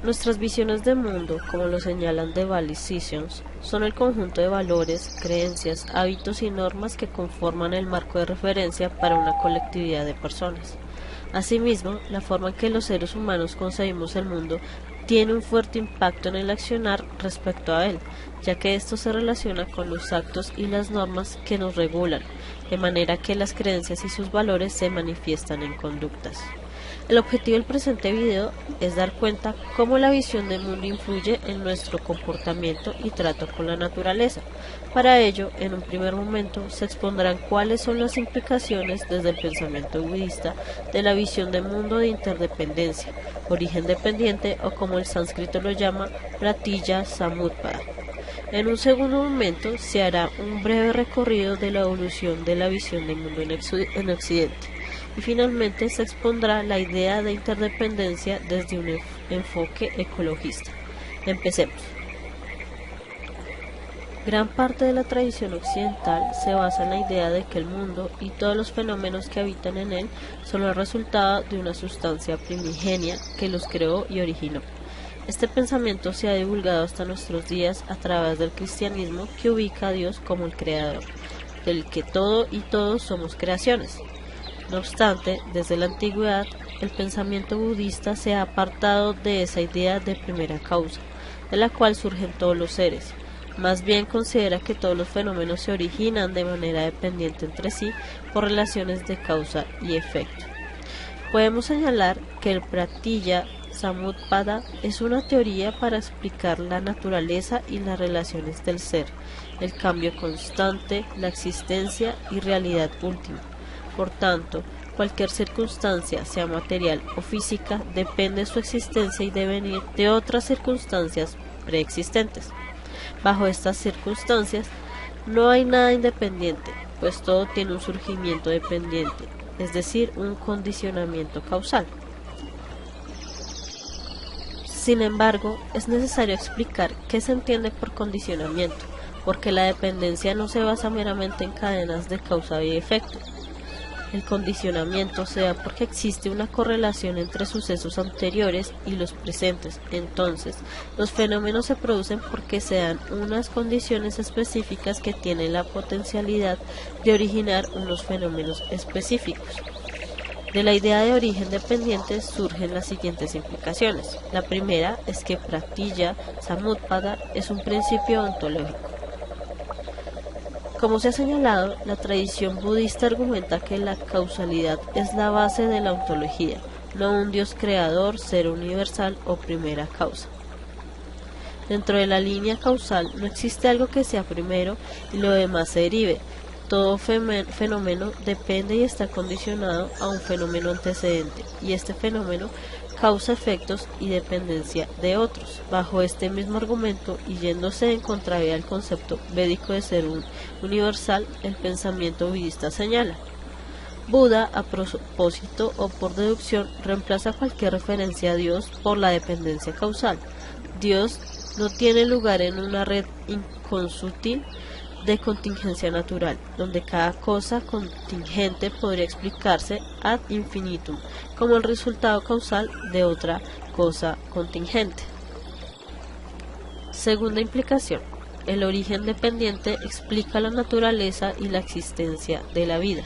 Nuestras visiones de mundo, como lo señalan The Value Systems, son el conjunto de valores, creencias, hábitos y normas que conforman el marco de referencia para una colectividad de personas. Asimismo, la forma en que los seres humanos concebimos el mundo tiene un fuerte impacto en el accionar respecto a él, ya que esto se relaciona con los actos y las normas que nos regulan, de manera que las creencias y sus valores se manifiestan en conductas. El objetivo del presente video es dar cuenta cómo la visión del mundo influye en nuestro comportamiento y trato con la naturaleza. Para ello, en un primer momento, se expondrán cuáles son las implicaciones desde el pensamiento budista de la visión del mundo de interdependencia, origen dependiente o como el sánscrito lo llama, pratitya samutpada. En un segundo momento se hará un breve recorrido de la evolución de la visión del mundo en Occidente. Y finalmente se expondrá la idea de interdependencia desde un enfoque ecologista. Empecemos. Gran parte de la tradición occidental se basa en la idea de que el mundo y todos los fenómenos que habitan en él son el resultado de una sustancia primigenia que los creó y originó. Este pensamiento se ha divulgado hasta nuestros días a través del cristianismo, que ubica a Dios como el creador, del que todo y todos somos creaciones. No obstante, desde la antigüedad, el pensamiento budista se ha apartado de esa idea de primera causa, de la cual surgen todos los seres. Más bien considera que todos los fenómenos se originan de manera dependiente entre sí por relaciones de causa y efecto. Podemos señalar que el pratitya samutpada es una teoría para explicar la naturaleza y las relaciones del ser, el cambio constante, la existencia y realidad última. Por tanto, cualquier circunstancia, sea material o física, depende de su existencia y devenir de otras circunstancias preexistentes. Bajo estas circunstancias, no hay nada independiente, pues todo tiene un surgimiento dependiente, es decir, un condicionamiento causal. Sin embargo, es necesario explicar qué se entiende por condicionamiento, porque la dependencia no se basa meramente en cadenas de causa y efecto. El condicionamiento se da porque existe una correlación entre sucesos anteriores y los presentes. Entonces, los fenómenos se producen porque se dan unas condiciones específicas que tienen la potencialidad de originar unos fenómenos específicos. De la idea de origen dependiente surgen las siguientes implicaciones. La primera es que pratitya samutpada es un principio ontológico. Como se ha señalado, la tradición budista argumenta que la causalidad es la base de la ontología, no un Dios creador, ser universal o primera causa. Dentro de la línea causal no existe algo que sea primero y lo demás se derive. Todo fenómeno depende y está condicionado a un fenómeno antecedente, y este fenómeno causa efectos y dependencia de otros. Bajo este mismo argumento, y yéndose en contravía al concepto védico de ser universal, el pensamiento budista señala: Buda, a propósito o por deducción, reemplaza cualquier referencia a Dios por la dependencia causal. Dios no tiene lugar en una red inconsútil de contingencia natural, donde cada cosa contingente podría explicarse ad infinitum como el resultado causal de otra cosa contingente. Segunda implicación: el origen dependiente explica la naturaleza y la existencia de la vida.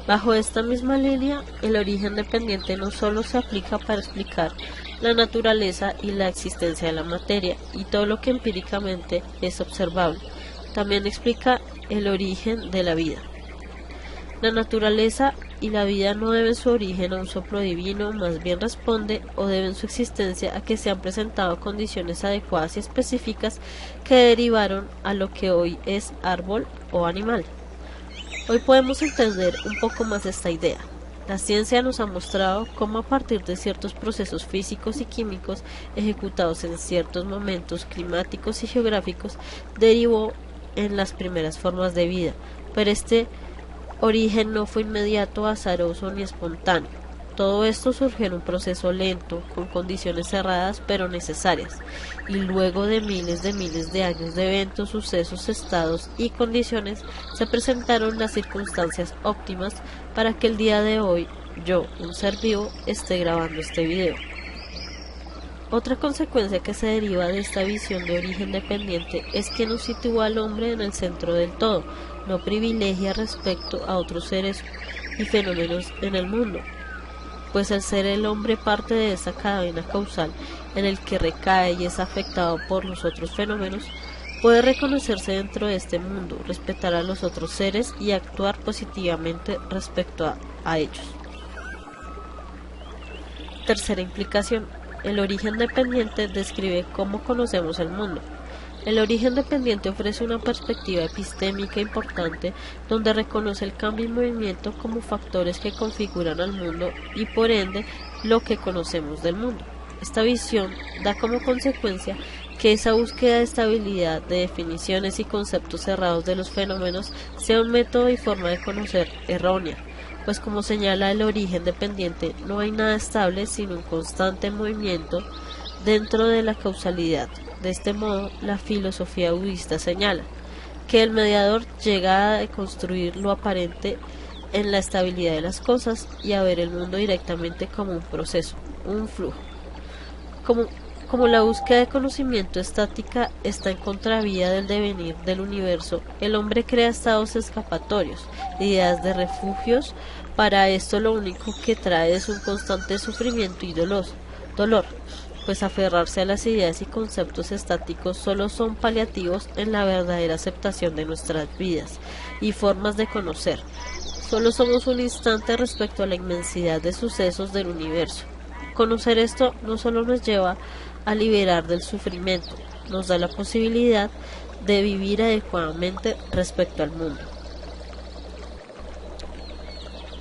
Bajo esta misma línea, el origen dependiente no solo se aplica para explicar la naturaleza y la existencia de la materia y todo lo que empíricamente es observable, también explica el origen de la vida. La naturaleza y la vida no deben su origen a un soplo divino, más bien responde o deben su existencia a que se han presentado condiciones adecuadas y específicas que derivaron a lo que hoy es árbol o animal. Hoy podemos entender un poco más esta idea. La ciencia nos ha mostrado cómo a partir de ciertos procesos físicos y químicos ejecutados en ciertos momentos climáticos y geográficos derivó en las primeras formas de vida, pero este origen no fue inmediato, azaroso ni espontáneo. Todo esto surgió en un proceso lento, con condiciones cerradas pero necesarias, y luego de miles de años de eventos, sucesos, estados y condiciones, se presentaron las circunstancias óptimas para que el día de hoy, yo, un ser vivo, esté grabando este video. Otra consecuencia que se deriva de esta visión de origen dependiente es que no sitúa al hombre en el centro del todo, no privilegia respecto a otros seres y fenómenos en el mundo, pues al ser el hombre parte de esa cadena causal en el que recae y es afectado por los otros fenómenos, puede reconocerse dentro de este mundo, respetar a los otros seres y actuar positivamente respecto a ellos. Tercera implicación. El origen dependiente describe cómo conocemos el mundo. El origen dependiente ofrece una perspectiva epistémica importante donde reconoce el cambio y movimiento como factores que configuran al mundo y por ende lo que conocemos del mundo. Esta visión da como consecuencia que esa búsqueda de estabilidad, de definiciones y conceptos cerrados de los fenómenos sea un método y forma de conocer errónea, pues como señala el origen dependiente, no hay nada estable sino un constante movimiento dentro de la causalidad. De este modo, la filosofía budista señala que el mediador llega a deconstruir lo aparente en la estabilidad de las cosas y a ver el mundo directamente como un proceso, un flujo. Como la búsqueda de conocimiento estática está en contravía del devenir del universo, el hombre crea estados escapatorios, ideas de refugios. Para esto lo único que trae es un constante sufrimiento y dolor, pues aferrarse a las ideas y conceptos estáticos solo son paliativos en la verdadera aceptación de nuestras vidas y formas de conocer. Solo somos un instante respecto a la inmensidad de sucesos del universo. Conocer esto no solo nos lleva a liberar del sufrimiento, nos da la posibilidad de vivir adecuadamente respecto al mundo.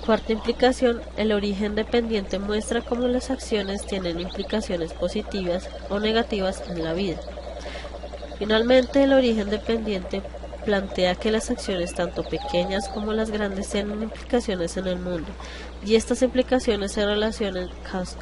Cuarta implicación, el origen dependiente muestra cómo las acciones tienen implicaciones positivas o negativas en la vida. Finalmente, el origen dependiente plantea que las acciones tanto pequeñas como las grandes tienen implicaciones en el mundo, y estas implicaciones se relacionan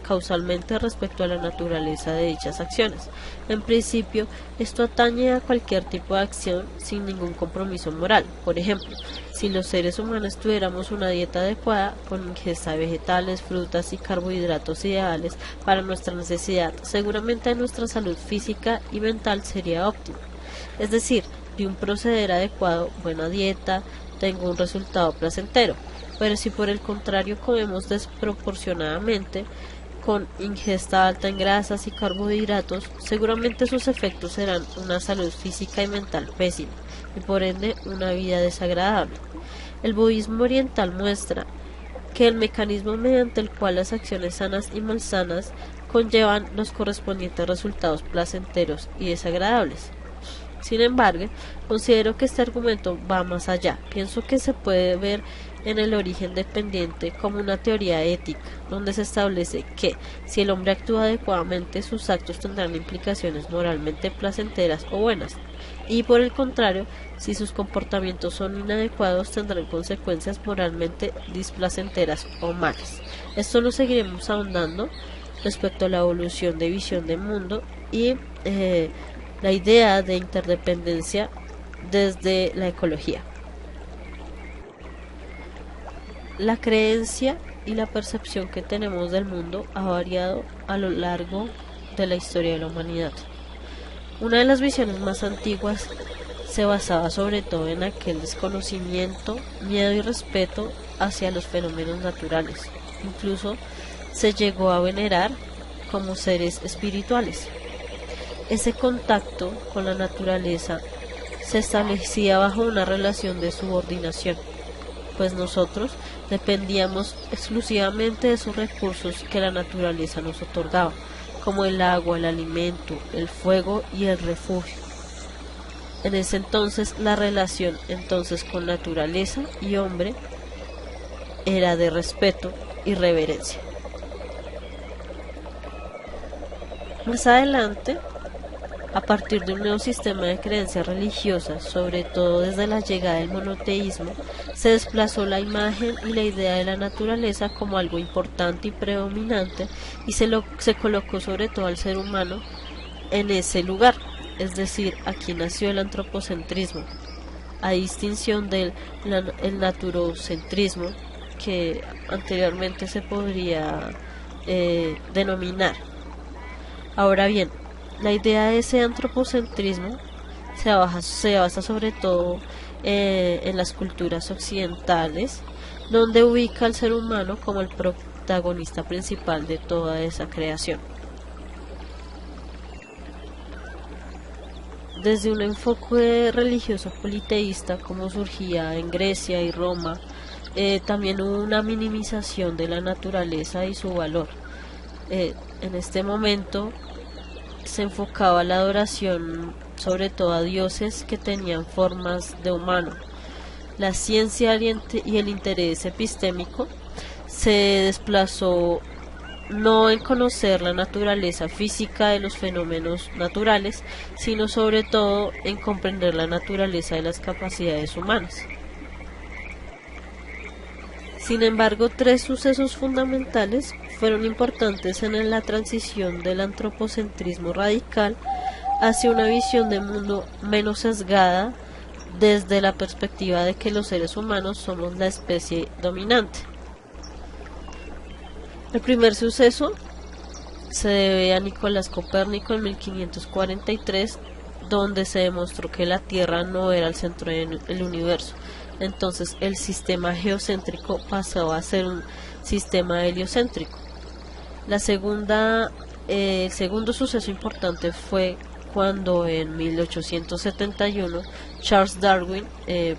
causalmente respecto a la naturaleza de dichas acciones. En principio, esto atañe a cualquier tipo de acción sin ningún compromiso moral. Por ejemplo, si los seres humanos tuviéramos una dieta adecuada, con ingesta de vegetales, frutas y carbohidratos ideales para nuestra necesidad, seguramente nuestra salud física y mental sería óptima. Es decir, de un proceder adecuado, buena dieta, tengo un resultado placentero. Pero si por el contrario comemos desproporcionadamente, con ingesta alta en grasas y carbohidratos, seguramente sus efectos serán una salud física y mental pésima, y por ende una vida desagradable. El budismo oriental muestra que el mecanismo mediante el cual las acciones sanas y malsanas conllevan los correspondientes resultados placenteros y desagradables. Sin embargo, considero que este argumento va más allá. Pienso que se puede ver en el origen dependiente como una teoría ética, donde se establece que, si el hombre actúa adecuadamente, sus actos tendrán implicaciones moralmente placenteras o buenas, y por el contrario, si sus comportamientos son inadecuados, tendrán consecuencias moralmente displacenteras o malas. Esto lo seguiremos ahondando respecto a la evolución de visión del mundo y la idea de interdependencia desde la ecología. La creencia y la percepción que tenemos del mundo ha variado a lo largo de la historia de la humanidad. Una de las visiones más antiguas se basaba sobre todo en aquel desconocimiento, miedo y respeto hacia los fenómenos naturales. Incluso se llegó a venerar como seres espirituales. Ese contacto con la naturaleza se establecía bajo una relación de subordinación, pues nosotros dependíamos exclusivamente de esos recursos que la naturaleza nos otorgaba, como el agua, el alimento, el fuego y el refugio. En ese entonces la relación con naturaleza y hombre era de respeto y reverencia. Más adelante, a partir de un nuevo sistema de creencias religiosas, sobre todo desde la llegada del monoteísmo, se desplazó la imagen y la idea de la naturaleza como algo importante y predominante y se colocó sobre todo al ser humano en ese lugar, es decir, aquí nació el antropocentrismo, a distinción del el naturocentrismo que anteriormente se podría denominar. Ahora bien, la idea de ese antropocentrismo se basa sobre todo en las culturas occidentales, donde ubica al ser humano como el protagonista principal de toda esa creación. Desde un enfoque religioso politeísta, como surgía en Grecia y Roma, también hubo una minimización de la naturaleza y su valor. En este momento se enfocaba la adoración sobre todo a dioses que tenían formas de humano. La ciencia y el interés epistémico se desplazó no en conocer la naturaleza física de los fenómenos naturales, sino sobre todo en comprender la naturaleza de las capacidades humanas. Sin embargo, tres sucesos fundamentales fueron importantes en la transición del antropocentrismo radical hacia una visión de mundo menos sesgada desde la perspectiva de que los seres humanos somos la especie dominante. El primer suceso se debe a Nicolás Copérnico en 1543, donde se demostró que la Tierra no era el centro del universo. Entonces el sistema geocéntrico pasó a ser un sistema heliocéntrico. El segundo suceso importante fue cuando en 1871 Charles Darwin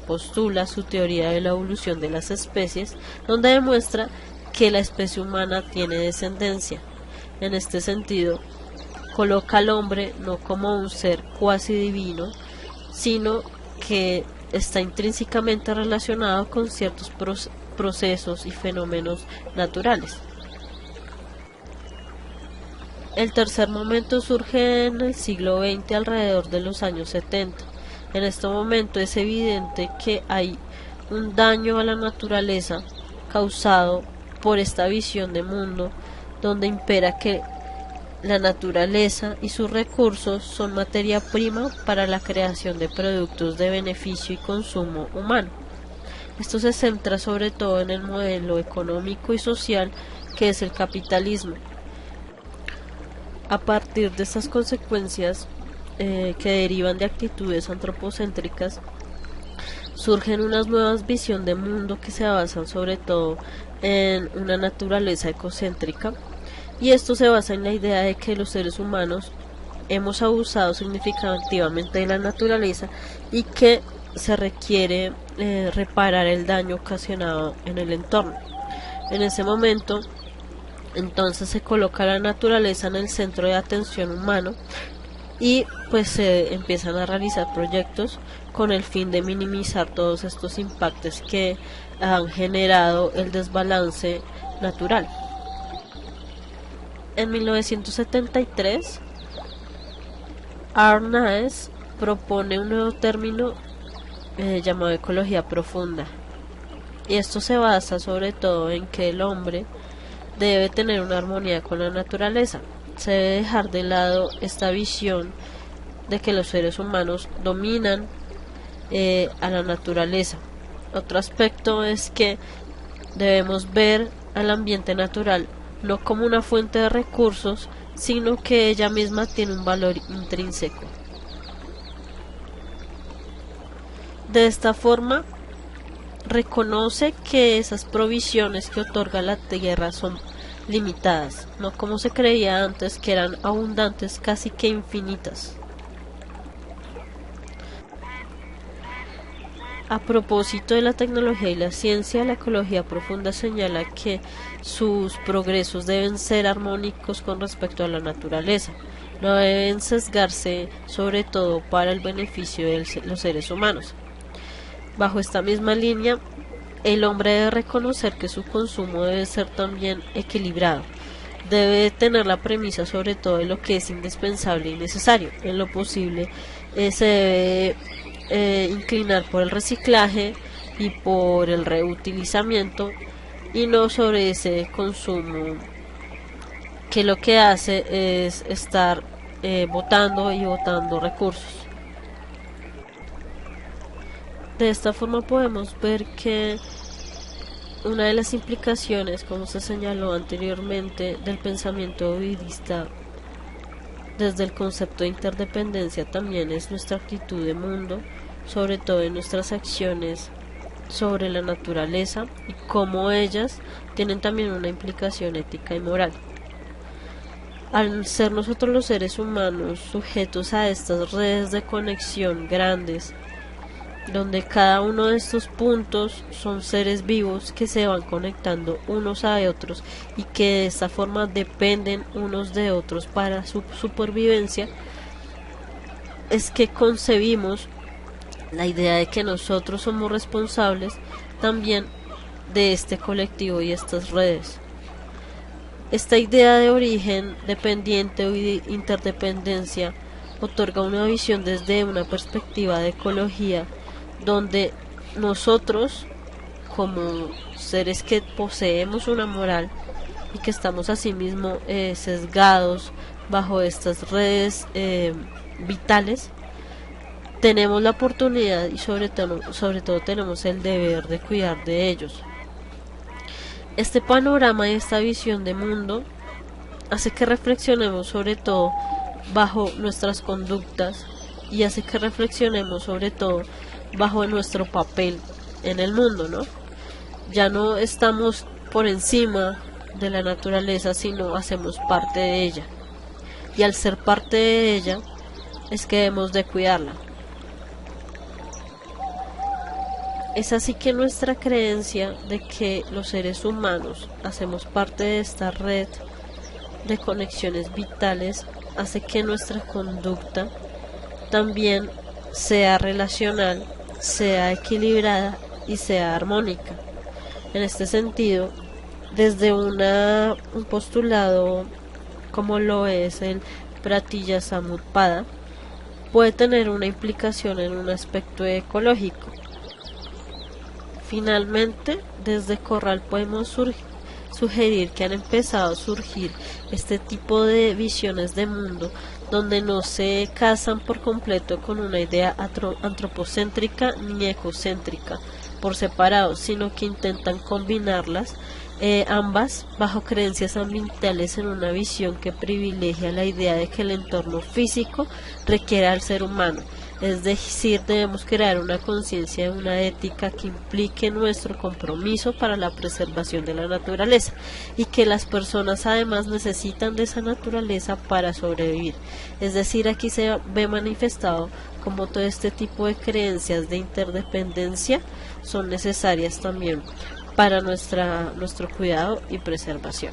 postula su teoría de la evolución de las especies, donde demuestra que la especie humana tiene descendencia. En este sentido, coloca al hombre no como un ser cuasi divino, sino que está intrínsecamente relacionado con ciertos procesos y fenómenos naturales. El tercer momento surge en el siglo XX, alrededor de los años 70. En este momento es evidente que hay un daño a la naturaleza causado por esta visión de mundo, donde impera que la naturaleza y sus recursos son materia prima para la creación de productos de beneficio y consumo humano. Esto se centra sobre todo en el modelo económico y social que es el capitalismo. A partir de estas consecuencias que derivan de actitudes antropocéntricas, surgen unas nuevas visiones de mundo que se basan sobre todo en una naturaleza ecocéntrica, y esto se basa en la idea de que los seres humanos hemos abusado significativamente de la naturaleza y que se requiere reparar el daño ocasionado en el entorno. En ese momento, entonces se coloca la naturaleza en el centro de atención humano y pues se empiezan a realizar proyectos con el fin de minimizar todos estos impactos que han generado el desbalance natural. En 1973, Arnaez propone un nuevo término llamado ecología profunda, y esto se basa sobre todo en que el hombre debe tener una armonía con la naturaleza. Se debe dejar de lado esta visión de que los seres humanos dominan a la naturaleza. Otro aspecto es que debemos ver al ambiente natural no como una fuente de recursos, sino que ella misma tiene un valor intrínseco. De esta forma, reconoce que esas provisiones que otorga la tierra son limitadas, no como se creía antes, que eran abundantes, casi que infinitas. A propósito de la tecnología y la ciencia, la ecología profunda señala que sus progresos deben ser armónicos con respecto a la naturaleza, no deben sesgarse sobre todo para el beneficio de los seres humanos. Bajo esta misma línea, el hombre debe reconocer que su consumo debe ser también equilibrado. Debe tener la premisa sobre todo de lo que es indispensable y necesario. En lo posible se debe inclinar por el reciclaje y por el reutilizamiento, y no sobre ese consumo que lo que hace es estar botando y botando recursos. De esta forma podemos ver que una de las implicaciones, como se señaló anteriormente, del pensamiento budista desde el concepto de interdependencia también es nuestra actitud de mundo, sobre todo en nuestras acciones sobre la naturaleza y cómo ellas tienen también una implicación ética y moral. Al ser nosotros los seres humanos sujetos a estas redes de conexión grandes, donde cada uno de estos puntos son seres vivos que se van conectando unos a otros y que de esta forma dependen unos de otros para su supervivencia, es que concebimos la idea de que nosotros somos responsables también de este colectivo y estas redes. Esta idea de origen dependiente o de interdependencia otorga una visión desde una perspectiva de ecología, donde nosotros, como seres que poseemos una moral y que estamos asimismo sesgados bajo estas redes vitales, tenemos la oportunidad y sobre todo tenemos el deber de cuidar de ellos. Este panorama y esta visión de mundo hace que reflexionemos sobre todo bajo nuestras conductas y hace que reflexionemos sobre todo bajo nuestro papel en el mundo, ¿no? Ya no estamos por encima de la naturaleza, sino hacemos parte de ella. Y al ser parte de ella es que debemos de cuidarla. Es así que nuestra creencia de que los seres humanos hacemos parte de esta red de conexiones vitales hace que nuestra conducta también sea relacional, sea equilibrada y sea armónica. En este sentido, desde un postulado como lo es el Pratityasamutpada, puede tener una implicación en un aspecto ecológico. Finalmente, desde Corral podemos sugerir que han empezado a surgir este tipo de visiones de mundo donde no se casan por completo con una idea antropocéntrica ni ecocéntrica por separado, sino que intentan combinarlas ambas bajo creencias ambientales en una visión que privilegia la idea de que el entorno físico requiere al ser humano. Es decir, debemos crear una conciencia, una ética que implique nuestro compromiso para la preservación de la naturaleza y que las personas además necesitan de esa naturaleza para sobrevivir. Es decir, aquí se ve manifestado como todo este tipo de creencias de interdependencia son necesarias también para nuestro cuidado y preservación.